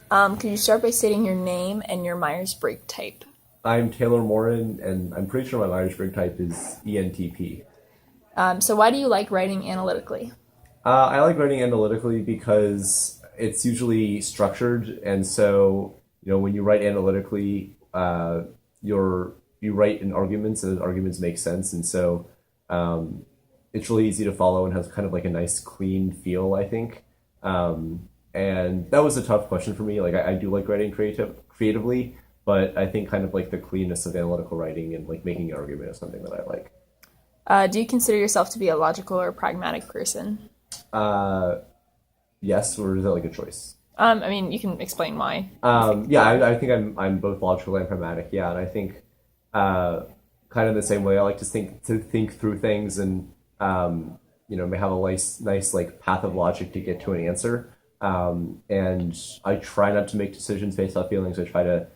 Could you start by stating your name and your Myers-Briggs type? I'm Taylor Morin, and I'm pretty sure my Myers-Briggs type is ENTP. So why do you like writing analytically? I like writing analytically because it's usually structured, and so when you write analytically, you write in arguments, and arguments make sense, and so it's really easy to follow and has kind of like a nice clean feel, I think. And that was a tough question for me. Like I do like writing creatively, but I think kind of like the cleanness of analytical writing and like making an argument is something that I like. Do you consider yourself to be a logical or pragmatic person? Uh, yes, or is that like a choice? I mean, you can explain why you think Yeah, you are. I think I'm both logical and pragmatic. Yeah, and I think uh, kind of the same way. I like to think through things and may have a nice like path of logic to get to an answer. And I try not to make decisions based off feelings. I try to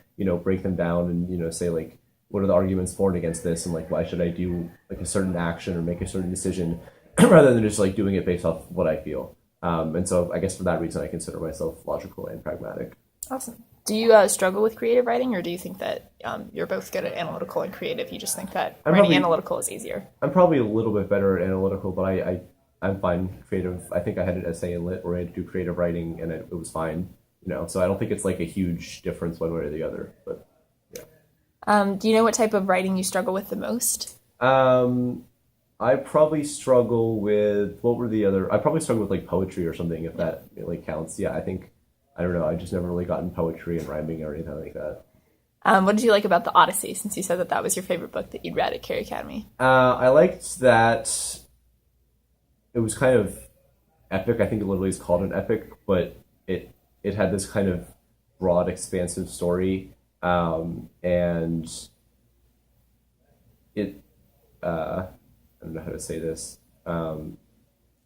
break them down and say like what are the arguments for and against this, and like why should I do like a certain action or make a certain decision rather than just like doing it based off what I feel. And so I guess for that reason, I consider myself logical and pragmatic. Awesome. Do you struggle with creative writing, or do you think that you're both good at analytical and creative? You just think that I'm writing probably analytical is easier. I'm probably a little bit better at analytical, but I'm fine creative. I think I had an essay in lit where I had to do creative writing, and it was fine. So I don't think it's like a huge difference one way or the other. But yeah. Do you know what type of writing you struggle with the most? Um, I probably struggle with what were the other? I probably struggle with like poetry or something if that like counts. Yeah, I think I don't know. I just never really gotten poetry and rhyming or anything like that. What did you like about the Odyssey, since you said that that was your favorite book that you'd read at Carey Academy? I liked that it was kind of epic. I think it literally is called an epic, but it had this kind of broad, expansive story, and it I don't know how to say this.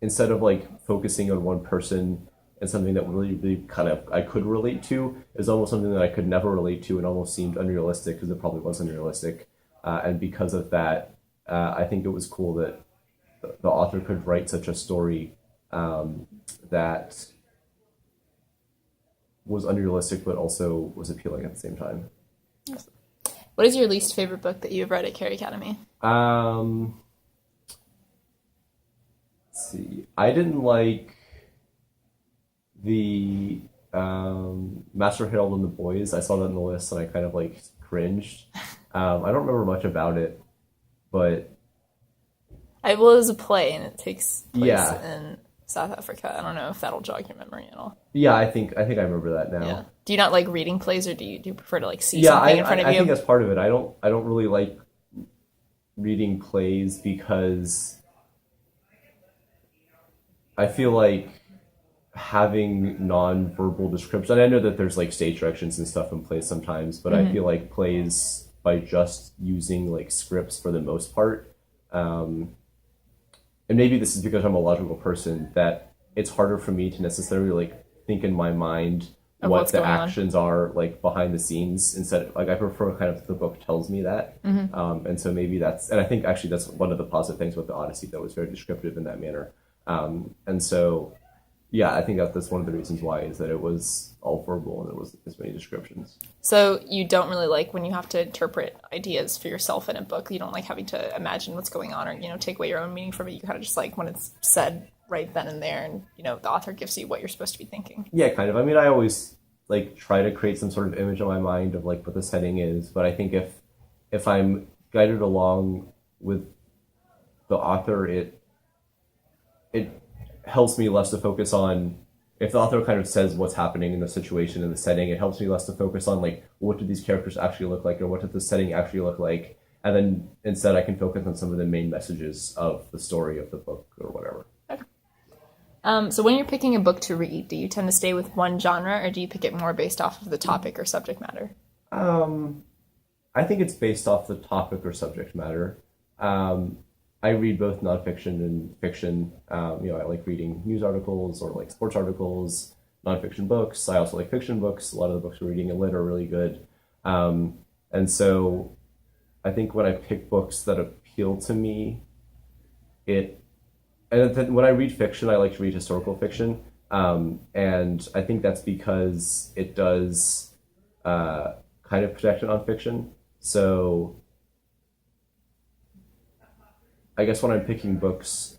Instead of like focusing on one person and something that really kind of I could relate to, is almost something that I could never relate to and almost seemed unrealistic because it probably was unrealistic. And because of that, I think it was cool that the author could write such a story that was unrealistic but also was appealing at the same time. What is your least favorite book that you have read at Carey Academy? Um, let's see. I didn't like the Master Harold and the Boys. I saw that in the list and I kind of like cringed. I don't remember much about it, but Well, it was a play and it takes place yeah, in South Africa. I don't know if that'll jog your memory at all. yeah. I think I remember that Yeah. now. Do you not like reading plays, or do you prefer to like see Yeah, something in front of I think you? that's part of it. I don't really like reading plays because I feel like having non-verbal description. And I know that there's like stage directions and stuff in plays sometimes, but I feel like plays by just using like scripts for the most part. Um, and maybe this is because I'm a logical person that it's harder for me to necessarily like think in my mind Of what what's the going on? actions are like behind the scenes instead of like I prefer kind of the book tells me that. And so maybe and I think actually that's one of the positive things with the Odyssey that was very descriptive in that manner. And so yeah, I think that's one of the reasons why is that it was all verbal and there was as many descriptions. So you don't really like when you have to interpret ideas for yourself in a book. You don't like having to imagine what's going on, or take away your own meaning from it. You kind of just like when it's said right then and there, and the author gives you what you're supposed to be thinking. Yeah, kind of. I mean, I always like try to create some sort of image in my mind of like what the setting is, but I think if I'm guided along with the author, it helps me less to focus on if the author kind of says what's happening in the situation in the setting. It helps me less to focus on like what do these characters actually look like or what did the setting actually look like, and then instead I can focus on some of the main messages of the story of the book or whatever. Okay. So when you're picking a book to read, do you tend to stay with one genre, or do you pick it more based off of the topic or subject matter? Um, I think it's based off the topic or subject matter. Um, I read both nonfiction and fiction. I like reading news articles or like sports articles, nonfiction books. I also like fiction books. A lot of the books we're reading in lit are really good. And so I think when I pick books that appeal to me, it and then when I read fiction, I like to read historical fiction. And I think that's because it does kind of protect nonfiction. So I guess when I'm picking books,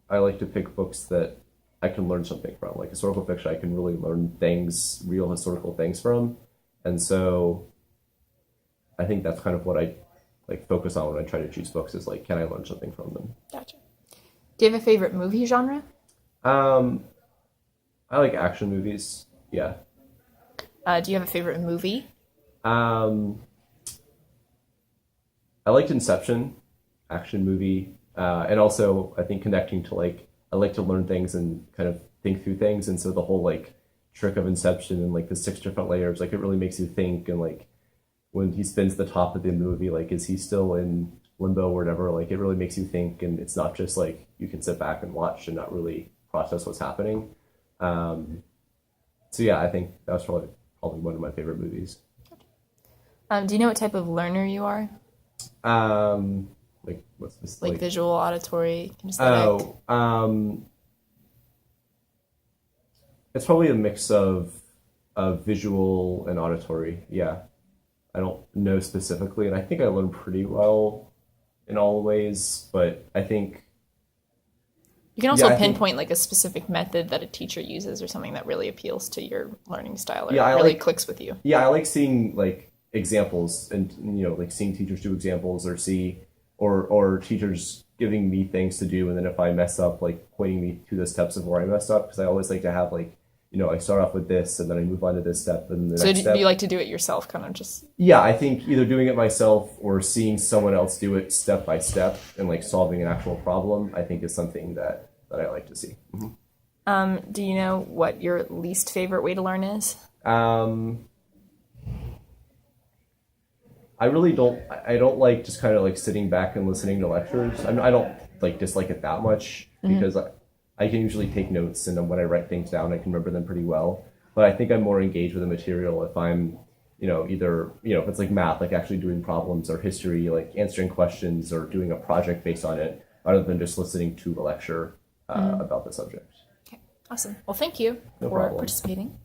I like to pick books that I can learn something from. Like historical fiction, I can really learn things, real historical things from. And so I think that's kind of what I like focus on when I try to choose books is like, can I learn something from them? Gotcha. Do you have a favorite movie genre? Um, I like action movies. Yeah. Do you have a favorite movie? Um, I liked Inception, action movie, and also I think connecting to like I like to learn things and kind of think through things, and so the whole like trick of Inception and like the six different layers, like it really makes you think, and like when he spins the top of the movie, like is he still in limbo or whatever? Like it really makes you think, and it's not just like you can sit back and watch and not really process what's happening. Um, so yeah, I think that was probably one of my favorite movies. Do you know what type of learner you are? Like what's this Like like? visual, auditory, kinesthetic? It's probably a mix of visual and auditory. Yeah, I don't know specifically, and I think I learn pretty well in all ways. But I think, You can yeah, also I think, pinpoint like a specific method that a teacher uses or something that really appeals to your learning style or yeah, I really like, clicks with you. yeah, I like seeing like examples, and like seeing teachers do examples or see, or teachers giving me things to do, and then if I mess up, like pointing me to the steps of where I messed up, because I always like to have like, I start off with this, and then I move on to this step, and the So next do you step. like to do it yourself, kind of just? Yeah, I think either doing it myself or seeing someone else do it step by step and like solving an actual problem, I think is something that I like to see. Do you know what your least favorite way to learn is? Um, I really don't. I don't like just kind of like sitting back and listening to lectures. I don't like dislike it that much because I can usually take notes, and then when I write things down, I can remember them pretty well. But I think I'm more engaged with the material if I'm, either if it's like math, like actually doing problems, or history, like answering questions or doing a project based on it, rather than just listening to a lecture about the subject. Okay, awesome. Well, thank you No for problem. participating.